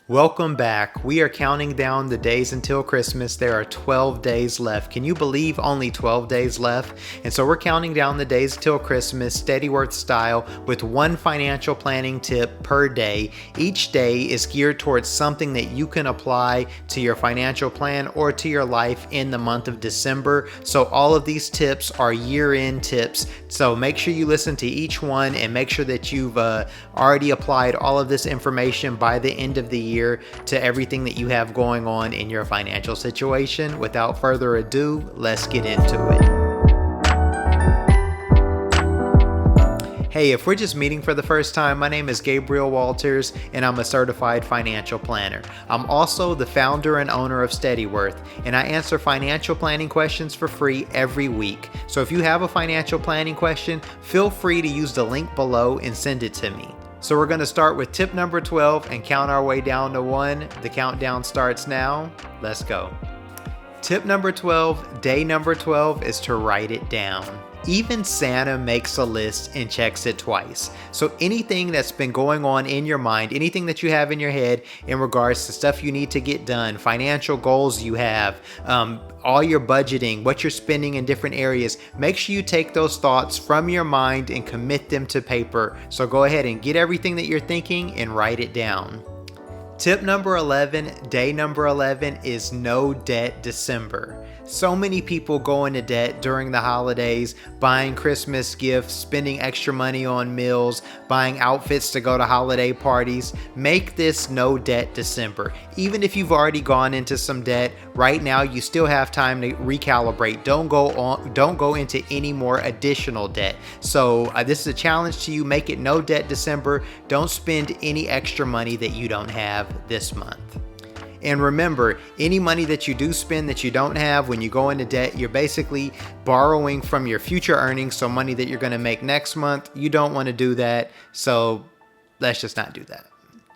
Welcome back. We are counting down the days until Christmas. There are 12 days left. Can you believe only 12 days left? And so we're counting down the days till Christmas, Steadyworth style, with one financial planning tip per day. Each day is geared towards something that you can apply to your financial plan or to your life in the month of December. So all of these tips are year-end tips. So make sure you listen to each one and make sure that you've already applied all of this information by the end of the year to everything that you have going on in your financial situation. Without further ado, let's get into it. Hey, if we're just meeting for the first time, my name is Gabriel Walters and I'm a certified financial planner. I'm also the founder and owner of Steadyworth, and I answer financial planning questions for free every week. So if you have a financial planning question, feel free to use the link below and send it to me. So we're going to start with tip number 12 and count our way down to 1. The countdown starts now. Let's go. Tip number 12, day number 12, is to write it down. Even Santa makes a list and checks it twice. So anything that's been going on in your mind, anything that you have in your head in regards to stuff you need to get done, financial goals you have, all your budgeting, what you're spending in different areas, make sure you take those thoughts from your mind and commit them to paper. So go ahead and get everything that you're thinking and write it down. Tip number 11, day number 11, is no debt December. So many people go into debt during the holidays, buying Christmas gifts, spending extra money on meals, buying outfits to go to holiday parties. Make this no debt December. Even if you've already gone into some debt, right now you still have time to recalibrate. Don't go into any more additional debt. So this is a challenge to you. Make it no debt December. Don't spend any extra money that you don't have this month. And remember, any money that you do spend that you don't have, when you go into debt, you're basically borrowing from your future earnings. So money that you're going to make next month, you don't want to do that. So let's just not do that.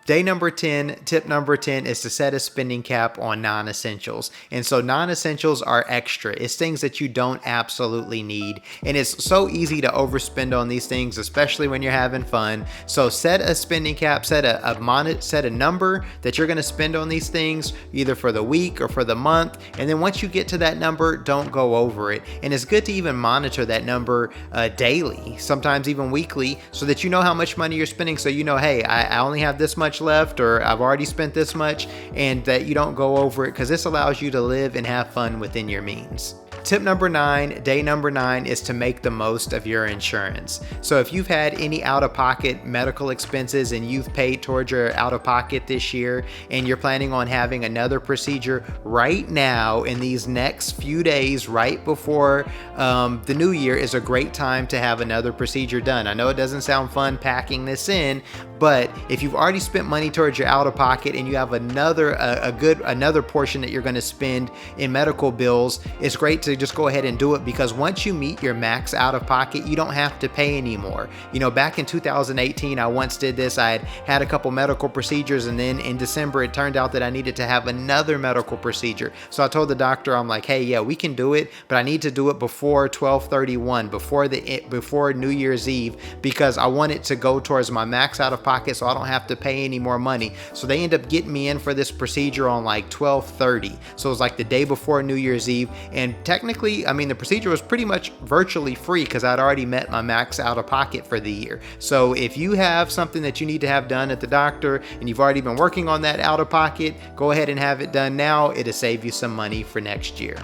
Day number 10, tip number 10, is to set a spending cap on non-essentials. And so non-essentials are extra. It's things that you don't absolutely need. And it's so easy to overspend on these things, especially when you're having fun. So set a spending cap, set a number that you're going to spend on these things, either for the week or for the month. And then once you get to that number, don't go over it. And it's good to even monitor that number daily, sometimes even weekly, so that you know how much money you're spending. So you know, hey, I only have this much left, or I've already spent this much, and that you don't go over it, because this allows you to live and have fun within your means. Tip number 9, day number 9, is to make the most of your insurance. So if you've had any out-of-pocket medical expenses and you've paid towards your out-of-pocket this year, and you're planning on having another procedure right now in these next few days right before the new year, is a great time to have another procedure done. I know it doesn't sound fun packing this in, but if you've already spent money towards your out-of-pocket and you have another portion that you're going to spend in medical bills, it's great to just go ahead and do it, because once you meet your max out-of-pocket, you don't have to pay anymore. You know, back in 2018, I once did this. I had a couple medical procedures, and then in December, it turned out that I needed to have another medical procedure. So I told the doctor, I'm like, hey, yeah, we can do it, but I need to do it before 12/31, before New Year's Eve, because I want it to go towards my max out-of-pocket so I don't have to pay any more money. So they end up getting me in for this procedure on like 12/30. So it was like the day before New Year's Eve, and technically, I mean, the procedure was pretty much virtually free because I'd already met my max out of pocket for the year. So if you have something that you need to have done at the doctor and you've already been working on that out of pocket, go ahead and have it done now. It'll save you some money for next year.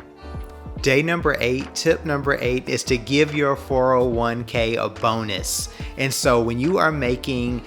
Day number 8, tip number 8, is to give your 401k a bonus. And so when you are making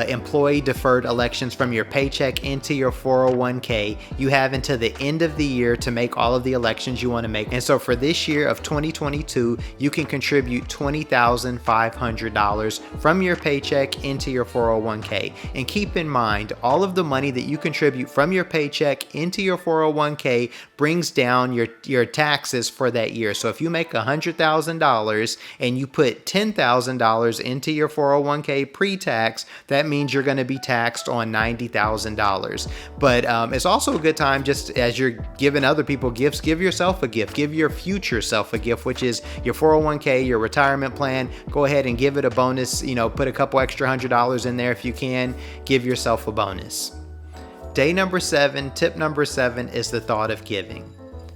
employee deferred elections from your paycheck into your 401k, you have until the end of the year to make all of the elections you want to make. And so for this year of 2022, you can contribute $20,500 from your paycheck into your 401k. And keep in mind, all of the money that you contribute from your paycheck into your 401k brings down your taxes for that year. So if you make $100,000 and you put $10,000 into your 401k pre-tax, that means you're going to be taxed on $90,000. But it's also a good time, just as you're giving other people gifts, give yourself a gift. Give your future self a gift, which is your 401k, your retirement plan. Go ahead and give it a bonus. You know, put a couple extra $100 in there if you can. Give yourself a bonus. Day number 7, tip number 7 is the thought of giving.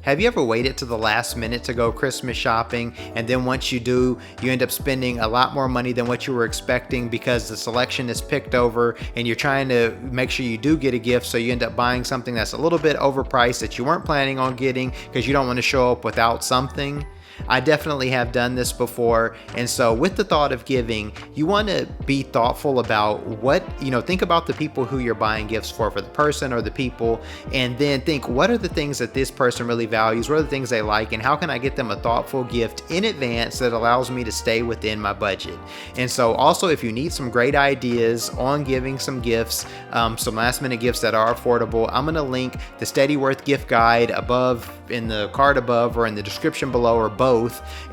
Have you ever waited to the last minute to go Christmas shopping, and then once you do, you end up spending a lot more money than what you were expecting because the selection is picked over and you're trying to make sure you do get a gift, so you end up buying something that's a little bit overpriced that you weren't planning on getting because you don't want to show up without something? I definitely have done this before, and so with the thought of giving, you want to be thoughtful about think about the people who you're buying gifts for the person or the people, and then think, what are the things that this person really values, what are the things they like, and how can I get them a thoughtful gift in advance that allows me to stay within my budget. And so also, if you need some great ideas on giving some gifts, some last minute gifts that are affordable, I'm going to link the Steadyworth gift guide above, in the card above, or in the description below, or both.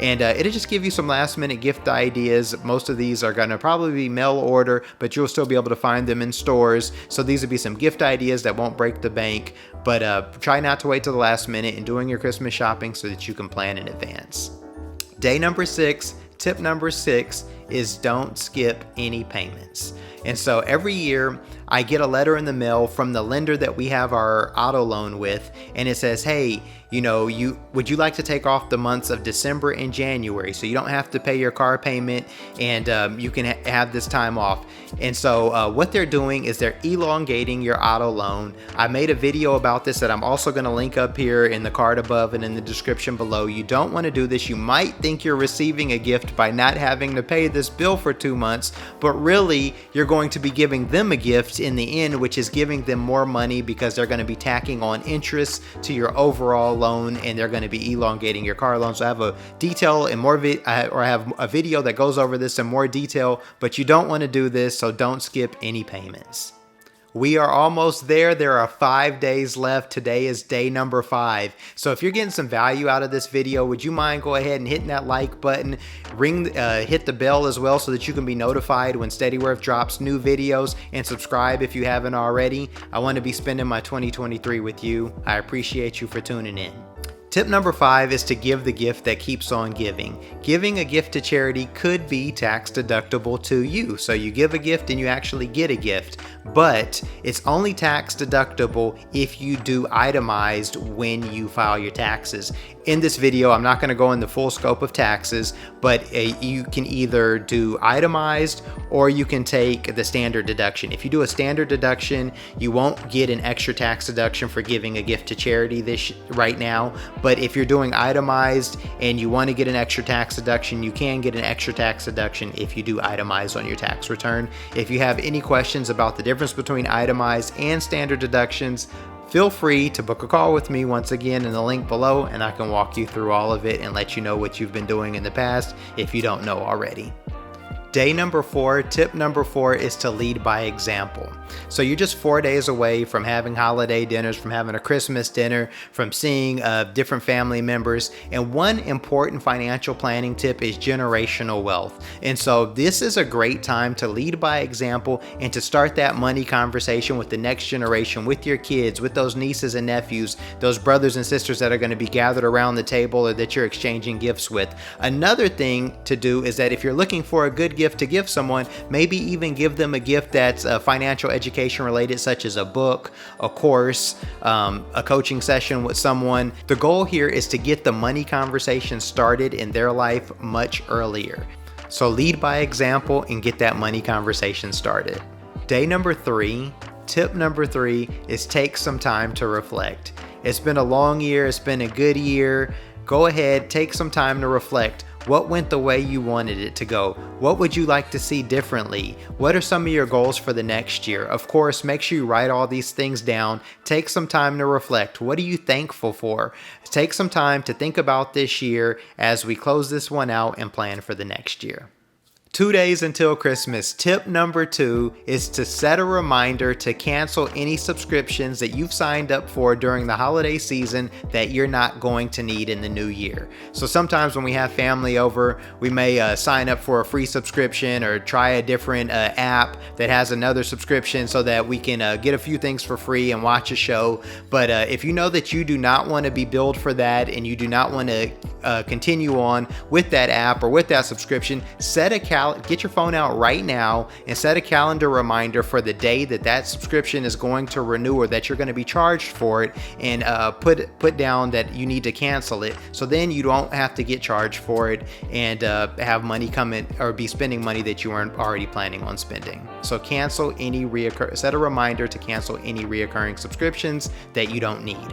And it'll just give you some last minute gift ideas. Most of these are going to probably be mail order, but you'll still be able to find them in stores. So these would be some gift ideas that won't break the bank, but try not to wait till the last minute in doing your Christmas shopping so that you can plan in advance. Day number 6, tip number 6 is don't skip any payments. And so every year I get a letter in the mail from the lender that we have our auto loan with, and it says, hey, would you like to take off the months of December and January so you don't have to pay your car payment, and you can have this time off. And so what they're doing is they're elongating your auto loan. I made a video about this that I'm also going to link up here in the card above and in the description below. You don't want to do this. You might think you're receiving a gift by not having to pay this bill for 2 months, but really you're going to be giving them a gift in the end, which is giving them more money because they're going to be tacking on interest to your overall loan, and they're going to be elongating your car loan. So I have a detail and I have a video that goes over this in more detail, but you don't want to do this, so don't skip any payments. We are almost there. There are 5 days left. Today is day number 5. So if you're getting some value out of this video, would you mind go ahead and hitting that like button, hit the bell as well so that you can be notified when Steadyworth drops new videos, and subscribe if you haven't already. I want to be spending my 2023 with you. I appreciate you for tuning in. Tip number 5 is to give the gift that keeps on giving. Giving a gift to charity could be tax deductible to you. So you give a gift and you actually get a gift, but it's only tax deductible if you do itemized when you file your taxes. In this video, I'm not going to go in the full scope of taxes, but you can either do itemized or you can take the standard deduction. If you do a standard deduction, you won't get an extra tax deduction for giving a gift to charity right now. But if you're doing itemized and you want to get an extra tax deduction, you can get an extra tax deduction if you do itemized on your tax return. If you have any questions about the difference between itemized and standard deductions, feel free to book a call with me once again in the link below, and I can walk you through all of it and let you know what you've been doing in the past if you don't know already. Day number 4, tip number 4 is to lead by example. So you're just 4 days away from having holiday dinners, from having a Christmas dinner, from seeing different family members. And one important financial planning tip is generational wealth. And so this is a great time to lead by example and to start that money conversation with the next generation, with your kids, with those nieces and nephews, those brothers and sisters that are going to be gathered around the table or that you're exchanging gifts with. Another thing to do is that if you're looking for a good gift to give someone, maybe even give them a gift that's financial education related, such as a book, a course, a coaching session with someone. The goal here is to get the money conversation started in their life much earlier. So lead by example and get that money conversation started. Day number 3, tip number 3 is take some time to reflect. It's been a long year. It's been a good year. Go ahead, take some time to reflect. What went the way you wanted it to go? What would you like to see differently? What are some of your goals for the next year? Of course, make sure you write all these things down. Take some time to reflect. What are you thankful for? Take some time to think about this year as we close this one out and plan for the next year. 2 days until Christmas. Tip number 2 is to set a reminder to cancel any subscriptions that you've signed up for during the holiday season that you're not going to need in the new year. So sometimes when we have family over, we may sign up for a free subscription or try a different app that has another subscription so that we can get a few things for free and watch a show. But if you know that you do not want to be billed for that and you do not want to continue on with that app or with that subscription, set a calendar get your phone out right now and set a calendar reminder for the day that subscription is going to renew, or that you're going to be charged for it, and put down that you need to cancel it, so then you don't have to get charged for it and have money come in or be spending money that you weren't already planning on spending. So cancel any set a reminder to cancel any reoccurring subscriptions that you don't need.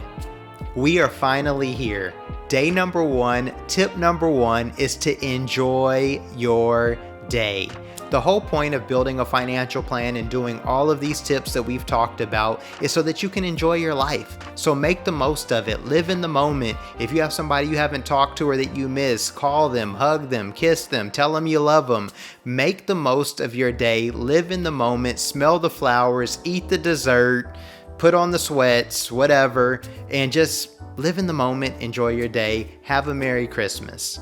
We are finally here. Day number 1, tip number 1 is to enjoy your day. The whole point of building a financial plan and doing all of these tips that we've talked about is so that you can enjoy your life. So make the most of it. Live in the moment. If you have somebody you haven't talked to or that you miss, call them, hug them, kiss them, tell them you love them. Make the most of your day. Live in the moment. Smell the flowers. Eat the dessert. Put on the sweats, whatever, and just live in the moment. Enjoy your day. Have a Merry Christmas.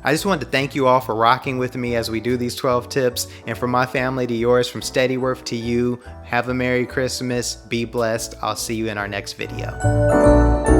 I just wanted to thank you all for rocking with me as we do these 12 tips. And from my family to yours, from Steadyworth to you, have a Merry Christmas. Be blessed. I'll see you in our next video.